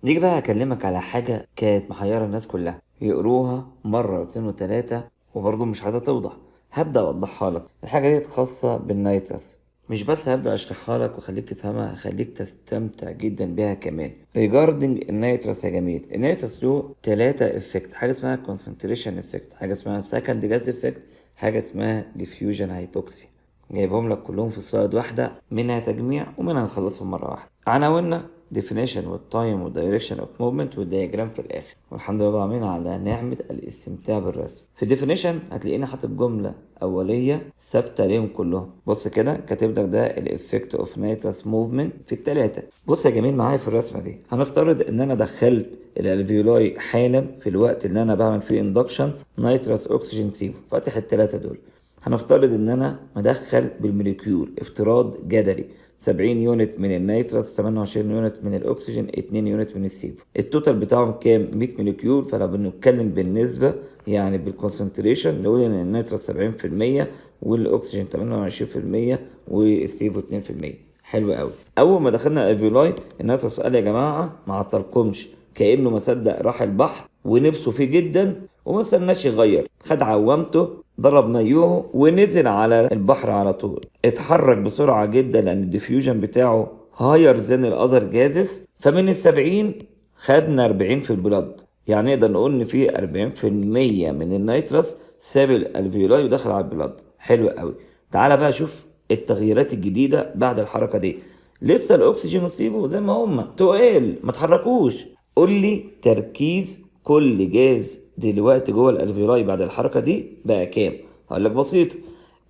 نيجي بقى اكلمك على حاجة كانت محيرة الناس كلها يقروها مرة واتنين وتلاتة وبرضه مش هتوضح. هبدأ اوضحها لك. الحاجة دي خاصة بالنيترس، مش بس هبدأ اشرحها لك واخليك تفهمها، هخليك تستمتع جدا بيها كمان. regarding النيترس يا جميل، النيترس له 3 افكت. حاجة اسمها concentration effect، حاجة اسمها second gas effect، حاجة اسمها diffusion hypoxia. جايبهم لك كلهم في سلايد واحدة، منها تجميع ومنها نخلصهم مرة واحدة. عناويننا definition والتايم والدايركشن اوف موفمنت والدياجرام في الاخر، والحمد لله العالمين على نعمة الاستمتاع بالرسم. في الديفينيشن هتلاقيني حاطط جملة أولية ثابتة ليهم كلهم. بص كده كاتب لك ده الافكت اوف نيترس موفمنت في التلاتة. بص يا جميل معايا في الرسمة دي، هنفترض ان انا دخلت الالفيولاي حالا في الوقت اللي انا بعمل فيه اندكشن نيترس اوكسجين سيفو، فاتح التلاتة دول. هنفترض ان انا مدخل بالموليكيول افتراض جدلي 70 يونت من النيترس، 28 يونت من الاكسجين، 2 يونت من السيفو. التوتال بتاعهم كام؟ 100 موليكيول. فلو بنتكلم بالنسبه يعني بالكونسنتريشن نقول ان النيترس 70% والاكسجين 28% والسيفو 2%. حلو قوي. اول ما دخلنا الفيولاي النيترس قال يا جماعه ما عطلكمش، كانه ما صدق راح البحر ونفسه فيه جدا وما استناش يغير، خد عوامته ضرب مايوه ونزل على البحر على طول. اتحرك بسرعة جدا لأن الديفيوجن بتاعه هاير ذان الأذر جازز، فمن ال70 خدنا 40 في البلد. يعني نقدر نقول إن في 40% من النيترس ساب الالفيولاي ودخل على البلد. حلو قوي. تعالى بقى شوف التغييرات الجديدة بعد الحركة دي. لسه الأكسجين وسيبه زي ما هما تقال ما تحركوش. قول لي تركيز كل جاز دلوقتي جوه الالفيولاي بعد الحركه دي بقى كام؟ هقول لك بسيط.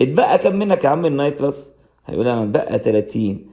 اتبقى كام منك يا عم النيترس؟ هيقول انا اتبقى 30.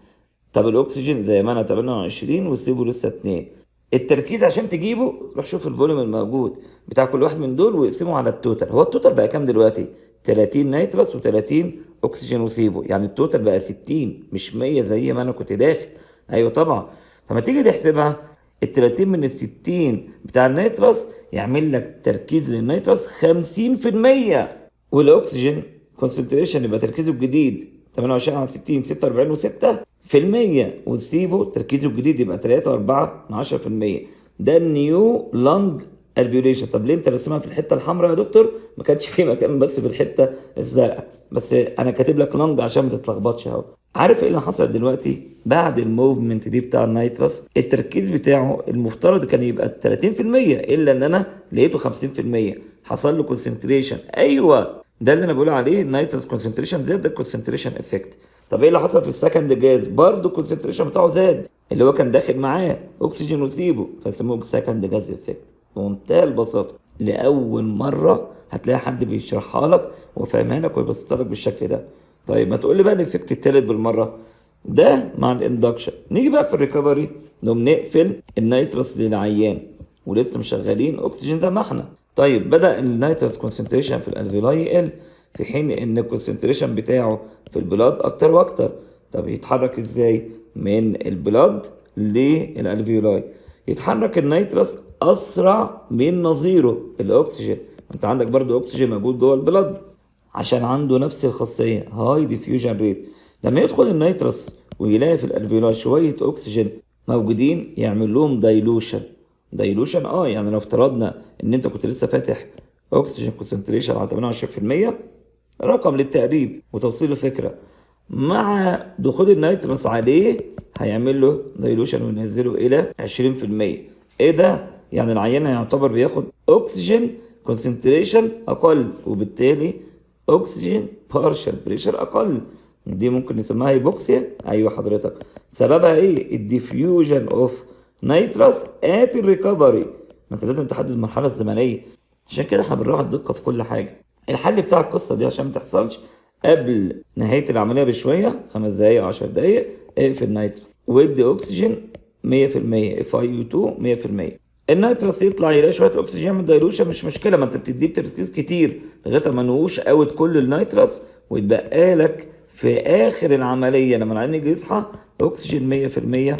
طب الاكسجين زي ما انا 28 والسيفو لسه 2. التركيز عشان تجيبه روح شوف الفوليوم الموجود بتاع كل واحد من دول واقسمه على التوتال. هو التوتال بقى كام دلوقتي؟ 30 نيترس و30 اكسجين وسيفو، يعني التوتال بقى 60 مش 100 زي ما انا كنت داخل. ايوه طبعا. فما تيجي تحسبها ال 30 من ال 60 بتاع النيترس يعمل لك تركيز للنيترس 50%، والاكسجين كونسنتريشن يبقى تركيزه الجديد 28 على 60 46 و6%، والسيفو تركيزه الجديد يبقى 3.4%. ده النيو لانج الفيوليشن. طب ليه انت رسمها في الحته الحمراء يا دكتور؟ ما كانش في مكان بس في الحته الزرقاء، بس انا كاتب لك لانج عشان ما تتلخبطش اهو. عارف ايه اللي حصل دلوقتي بعد الموفمنت دي بتاع النيترس؟ التركيز بتاعه المفترض كان يبقى 30%، الا ان انا لقيته 50%. حصل له كونسنتريشن. ايوه ده اللي انا بقول عليه النيترس كونسنتريشن زاد، ده الكونسنتريشن افكت. طب ايه اللي حصل في السكند جاز؟ برضه الكونسنتريشن بتاعه زاد، اللي هو كان داخل معاه اكسجين وسيبه، فسموه سكند جاز افكت. بمنتهى البساطه لاول مره هتلاقي حد بيشرحها لك وفاهمها لك ويبسطها لك بالشكل ده. طيب ما تقول لي بقى الايفكت التالت بالمره. ده مع الاندكشن. نيجي بقى في الريكفري نقوم نقفل النيترس للعيان ولسه مشغلين اكسجين زي ما احنا. طيب بدا النيترس كونسنتريشن في الالفيولاي يقل، في حين ان الكونسنتريشن بتاعه في البلاد اكتر واكتر. طب يتحرك ازاي من البلاد للالفيولاي؟ يتحرك النيترس اسرع من نظيره الاكسجين. انت عندك برضو اكسجين موجود جوه البلاد عشان عنده نفس الخاصيه هاي ديفيوجن ريت. لما يدخل النيترس ويلاقي في الالفيولاي شويه اكسجين موجودين يعمل لهم دايلوشن. دايلوشن يعني لو افترضنا ان انت كنت لسه فاتح اكسجين كونسنتريشن على 28%، رقم للتقريب وتوصيل الفكره، مع دخول النيترس عليه هيعمل له دايلوشن وينزله الى 20%. ايه ده؟ يعني العيان يعتبر بياخد اكسجين كونسنتريشن اقل، وبالتالي اكسجين بارشال بريشر اقل. دي ممكن نسميها هيبوكسيا. ايوه حضرتك. سببها ايه؟ الديفيوجن اوف نيترس ات الريكفري. ما انت لازم تحدد المرحله الزمنيه، عشان كده احنا بنراعي الدقه في كل حاجه. الحل بتاع القصه دي عشان ما تحصلش قبل نهايه العمليه بشويه 5 دقائق 10 دقائق اقفل نيترس وادي اكسجين 100% اف اي يو 2 100%. النيترس يطلع يلاقي شويه اكسجين يعمل دايلوشن مش مشكله، ما انت بتديه بتركيز كتير لغايه ما نقوش اوت كل النيترس ويتبقى لك في اخر العمليه لما العيان يجي يصحى اكسجين 100%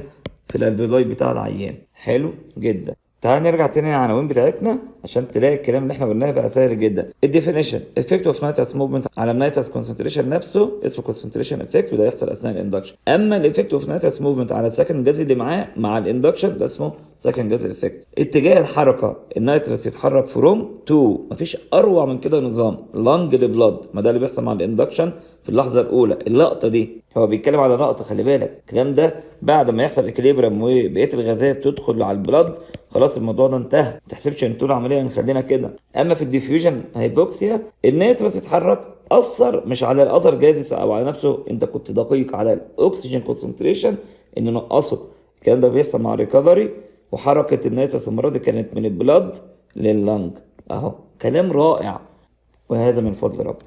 في الالفيولاي بتاع العيان. حلو جدا. تعال نرجع تاني للعناوين بتاعتنا عشان تلاقي الكلام اللي احنا قلناه بقى سهل جدا. الديفينيشن افكت اوف نيترس موفمنت على النيترس كونسنتريشن نفسه اسمه كونسنتريشن افكت، وده يحصل اثناء الاندكشن. اما الافكت اوف نيترس موفمنت على السكن الجذري اللي معاه مع الاندكشن ده اسمه سكن جذري افكت. اتجاه الحركه النيترس يتحرك فروم تو، مفيش اروع من كده نظام لانج لبلاد، ما ده اللي بيحصل مع الاندكشن في اللحظه الاولى. اللقطه دي هو بيتكلم على لقطه، خلي بالك الكلام ده بعد ما يحصل اكليبرم وبقيه الغازات تدخل على البلاد خلاص الموضوع ده انتهى، ما تحسبش ان طول العمليه نخلينا كده. اما في الديفيوجن هايبوكسيا النيترس يتحرك اثر مش على الاثر جازس او على نفسه، انت كنت دقيق على الاكسجين كونسنتريشن انه نقصه. الكلام ده بيحصل مع الريكفري، وحركه النيترس المره دي كانت من البلاد لللنج. اهو كلام رائع، وهذا من فضل ربي.